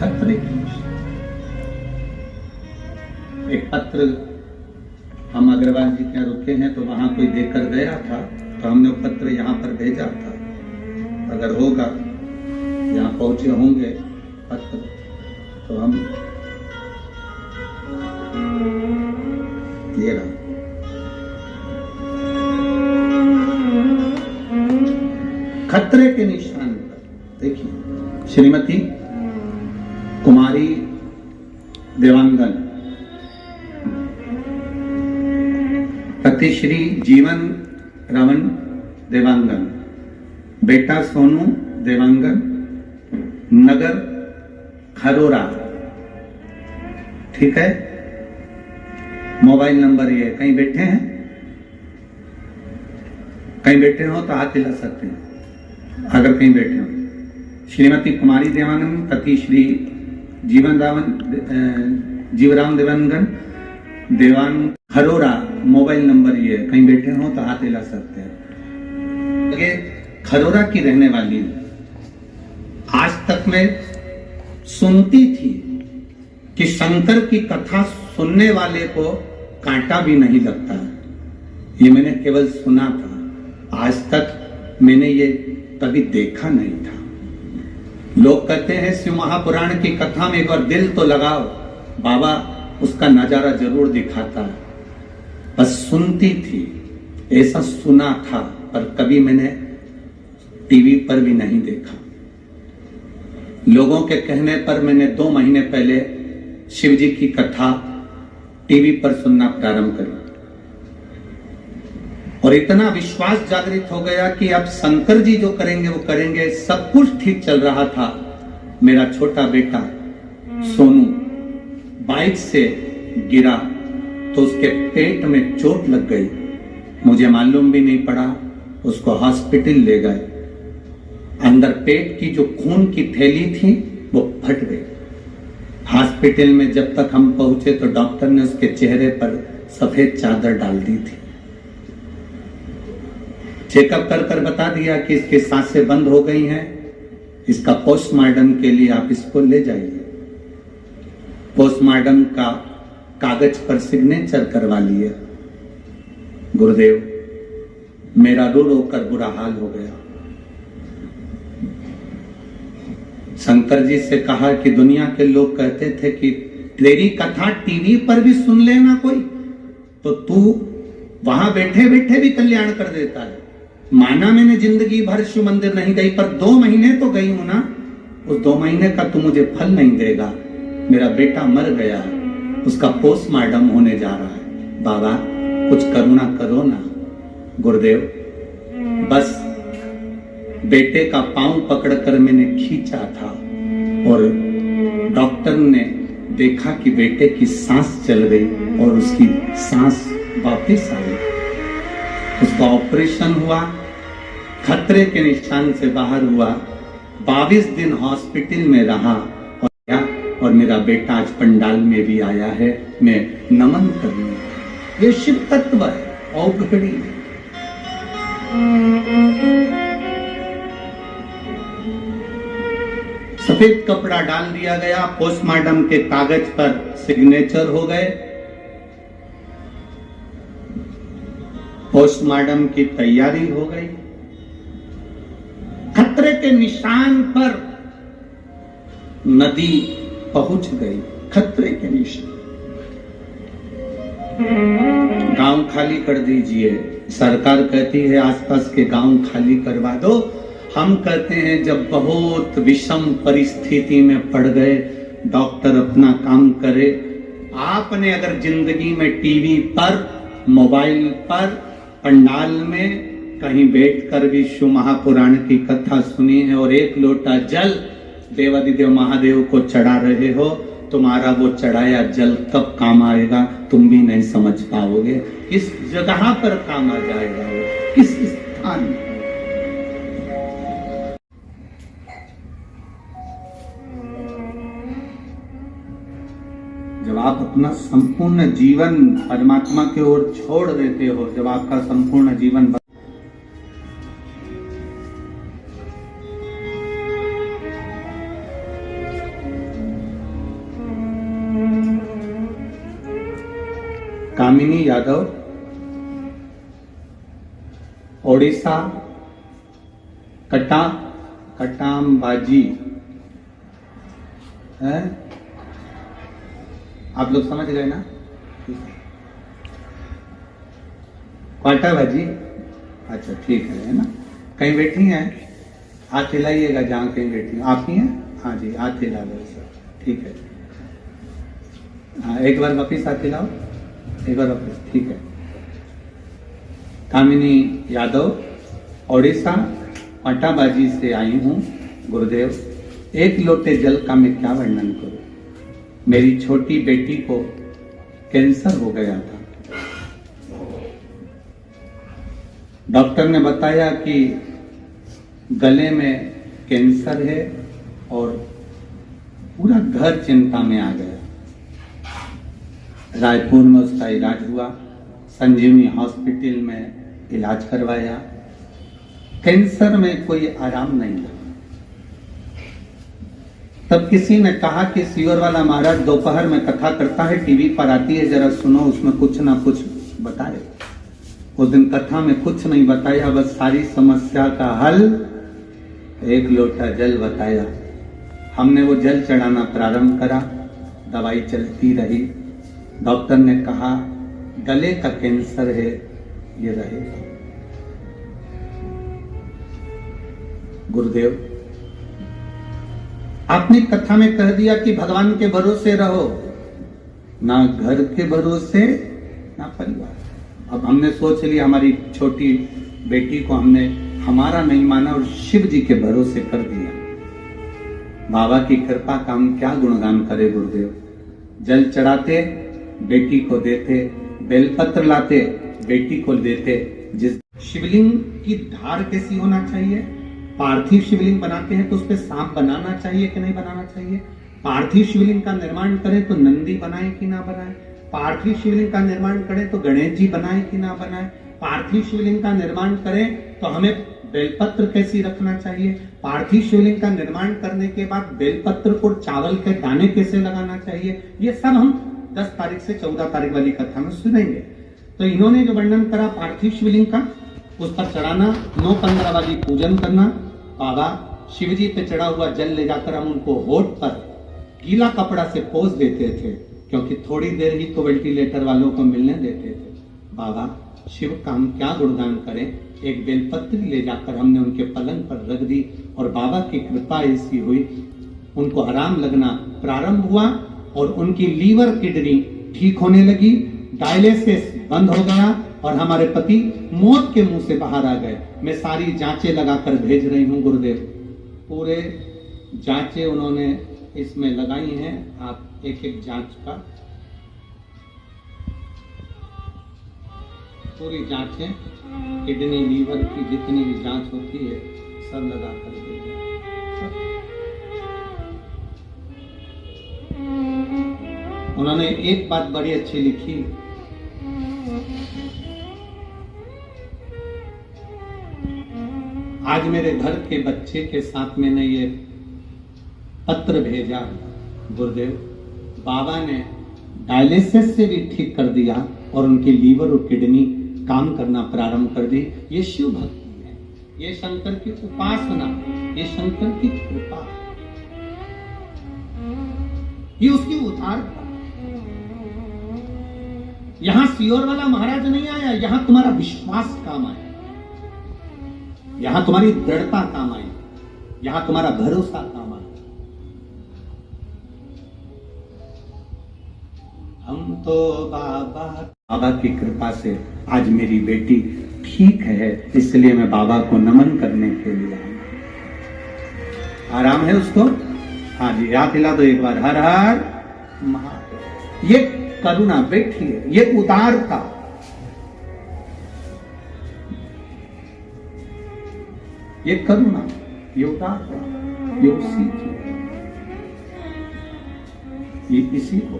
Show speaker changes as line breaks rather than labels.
खतरे की निशानी। एक पत्र हम अग्रवाल जी के यहाँ रुके हैं तो वहां कोई देकर गया था, तो हमने वो पत्र यहाँ पर भेजा था। अगर होगा, यहाँ पहुंचे होंगे पत्र, तो हम ये रहा। खतरे के निशान पर देखिए, श्रीमती कुमारी देवांगन, पति श्री जीवन रमन देवांगन, बेटा सोनू देवांगन, नगर खरोरा। ठीक है, मोबाइल नंबर ये। कहीं बैठे हैं, कहीं बैठे हो तो हाथ हिला सकते हैं अगर कहीं बैठे हो। श्रीमती कुमारी देवांगन, पति श्री जीवराम देवांगन, देवांग खरोरा, मोबाइल नंबर ये। कहीं बैठे हो तो हाथ हिला सकते हैं। ये खरोरा की रहने वाली, आज तक मैं सुनती थी कि शंकर की कथा सुनने वाले को कांटा भी नहीं लगता। ये मैंने केवल सुना था, आज तक मैंने ये कभी देखा नहीं था। लोग कहते हैं शिव महापुराण की कथा में एक बार दिल तो लगाओ, बाबा उसका नजारा जरूर दिखाता है। बस सुनती थी, ऐसा सुना था, पर कभी मैंने टीवी पर भी नहीं देखा। लोगों के कहने पर मैंने 2 महीने पहले शिव जी की कथा टीवी पर सुनना प्रारंभ करी और इतना विश्वास जागृत हो गया कि अब शंकर जी जो करेंगे वो करेंगे। सब कुछ ठीक चल रहा था। मेरा छोटा बेटा सोनू बाइक से गिरा तो उसके पेट में चोट लग गई, मुझे मालूम भी नहीं पड़ा। उसको हॉस्पिटल ले गए, अंदर पेट की जो खून की थैली थी वो फट गई। हॉस्पिटल में जब तक हम पहुंचे तो डॉक्टर ने उसके चेहरे पर सफेद चादर डाल दी थी। चेकअप कर कर बता दिया कि इसकी सांसें बंद हो गई हैं, इसका पोस्टमार्टम के लिए आप इसको ले जाइए। पोस्टमार्टम का कागज पर सिग्नेचर करवा लिए। गुरुदेव, मेरा रो रो कर बुरा हाल हो गया। शंकर जी से कहा कि दुनिया के लोग कहते थे कि तेरी कथा टीवी पर भी सुन लेना कोई, तो तू वहां बैठे बैठे भी कल्याण कर देता है। माना मैंने जिंदगी भर शिव मंदिर नहीं गई, पर 2 महीने तो गई हूं ना। उस 2 महीने का तू मुझे फल नहीं देगा। मेरा बेटा मर गया, उसका पोस्टमार्टम होने जा रहा है। बाबा कुछ करुणा करो ना। गुरुदेव, बस बेटे का पांव पकड़कर मैंने खींचा था और डॉक्टर ने देखा कि बेटे की सांस चल गई और उसकी सांस वापस आई। उसका ऑपरेशन हुआ, खतरे के निशान से बाहर हुआ, 22 दिन हॉस्पिटल में रहा और मेरा बेटा आज पंडाल में भी आया है। मैं नमन करूंगा। ये शिव तत्व है, औघड़ी। सफेद कपड़ा डाल दिया गया, पोस्टमार्टम के कागज पर सिग्नेचर हो गए। पोस्टमार्टम की तैयारी हो गई। खतरे के निशान पर नदी पहुंच गई। खतरे के निशान, गांव खाली कर दीजिए। सरकार कहती है आसपास के गांव खाली करवा दो। हम कहते हैं जब बहुत विषम परिस्थिति में पड़ गए, डॉक्टर अपना काम करे। आपने अगर जिंदगी में टीवी पर, मोबाइल पर, पंडाल में कहीं बैठकर भी शिव महापुराण की कथा सुनी है और 1 लोटा जल देवादिदेव महादेव को चढ़ा रहे हो, तुम्हारा वो चढ़ाया जल कब काम आएगा तुम भी नहीं समझ पाओगे। किस जगह पर काम आ जाएगा वो, किस स्थान में। जब आप अपना संपूर्ण जीवन परमात्मा की ओर छोड़ देते हो, जब आपका संपूर्ण जीवन कामिनी यादव, ओडिशा, कटामबाजी है। आप लोग समझ गए ना? क्वाटाबाजी, अच्छा ठीक है ना। कहीं बैठी हैं? हाथ हिलाइएगा जहां कहीं बैठी हैं। आप ही हैं? हाँ जी, हाथ हिला दो सर, ठीक है। हाँ, एक बार वापिस हाथ हिलाओ, एक बार वापिस, ठीक है। कामिनी यादव, ओडिशा, क्वाटाबाजी से आई हूं गुरुदेव। एक लोटे जल का मैं क्या वर्णन करूं। मेरी छोटी बेटी को कैंसर हो गया था। डॉक्टर ने बताया कि गले में कैंसर है और पूरा घर चिंता में आ गया। रायपुर में उसका इलाज हुआ, संजीवनी हॉस्पिटल में इलाज करवाया। कैंसर में कोई आराम नहीं लगा। तब किसी ने कहा कि सियोर वाला महाराज दोपहर में कथा करता है, टीवी पर आती है, जरा सुनो, उसमें कुछ ना कुछ बताए। उस दिन कथा में कुछ नहीं बताया, बस सारी समस्या का हल एक लोटा जल बताया। हमने वो जल चढ़ाना प्रारंभ करा, दवाई चलती रही। डॉक्टर ने कहा गले का कैंसर है, ये रहेगा। गुरुदेव, आपने कथा में कह दिया कि भगवान के भरोसे रहो, ना घर के भरोसे ना परिवार। अब हमने सोच लिया, हमारी छोटी बेटी को हमने हमारा नहीं माना और शिव जी के भरोसे कर दिया। बाबा की कृपा का हम क्या गुणगान करें गुरुदेव। जल चढ़ाते, बेटी को देते, बेलपत्र लाते, बेटी को देते। जिस शिवलिंग की धार कैसी होना चाहिए? पार्थिव शिवलिंग बनाते हैं तो उस पर सांप बनाना चाहिए कि नहीं बनाना चाहिए? पार्थिव शिवलिंग का निर्माण करें तो नंदी बनाए कि ना बनाए? पार्थिव शिवलिंग का निर्माण करें तो गणेश जी बनाए कि ना बनाए? पार्थिव शिवलिंग का निर्माण करें तो हमें बेलपत्र कैसी रखना चाहिए? पार्थिव शिवलिंग का निर्माण करने के बाद बेलपत्र को चावल के दाने कैसे लगाना चाहिए? ये सब हम 10 तारीख से 14 तारीख वाली कथा में सुनेंगे। तो इन्होंने जो वर्णन करा पार्थिव शिवलिंग का, उस पर चढ़ाना, 9-15 वाली पूजन करना। बाबा शिव जी पे चढ़ा हुआ जल ले जाकर हम उनको होठ पर गीला कपड़ा से पोंछ देते थे, क्योंकि थोड़ी देर ही तो वेंटिलेटर वालों को मिलने देते थे। बाबा शिव का हम क्या गुणगान करें। एक बेलपत्र ले जाकर हमने उनके पलंग पर रख दी और बाबा की कृपा ऐसी हुई, उनको आराम लगना प्रारंभ हुआ और उनकी लीवर किडनी ठीक होने लगी। डायलिसिस बंद हो गया और हमारे पति मौत के मुंह से बाहर आ गए। मैं सारी जांचें लगाकर भेज रही हूं गुरुदेव। पूरे जांचें उन्होंने इसमें लगाई हैं। आप एक एक जांच का पूरी जांचें, किडनी लीवर की जितनी भी जांच होती है सब लगा कर भेजा। उन्होंने एक बात बड़ी अच्छी लिखी, आज मेरे घर के बच्चे के साथ मैंने ये पत्र भेजा गुरुदेव, बाबा ने डायलिसिस से भी ठीक कर दिया और उनकी लीवर और किडनी काम करना प्रारंभ कर दी। ये शिव भक्ति है, ये शंकर की उपासना, ये शंकर की कृपा, ये उसकी उद्धार था। यहां सियोर वाला महाराज नहीं आया, यहां तुम्हारा विश्वास काम आया, यहां तुम्हारी दृढ़ता काम आई, यहां तुम्हारा भरोसा काम आया। हम तो बाबा की कृपा से आज मेरी बेटी ठीक है, इसलिए मैं बाबा को नमन करने के लिए आया। आराम है उसको? हाँ जी, हाथ हिला दो एक बार, हर हर महादेव। ये करुणा बैठिए, ये उदारता, ये करुणा, ये उदारता, ये उसी की, ये इसी को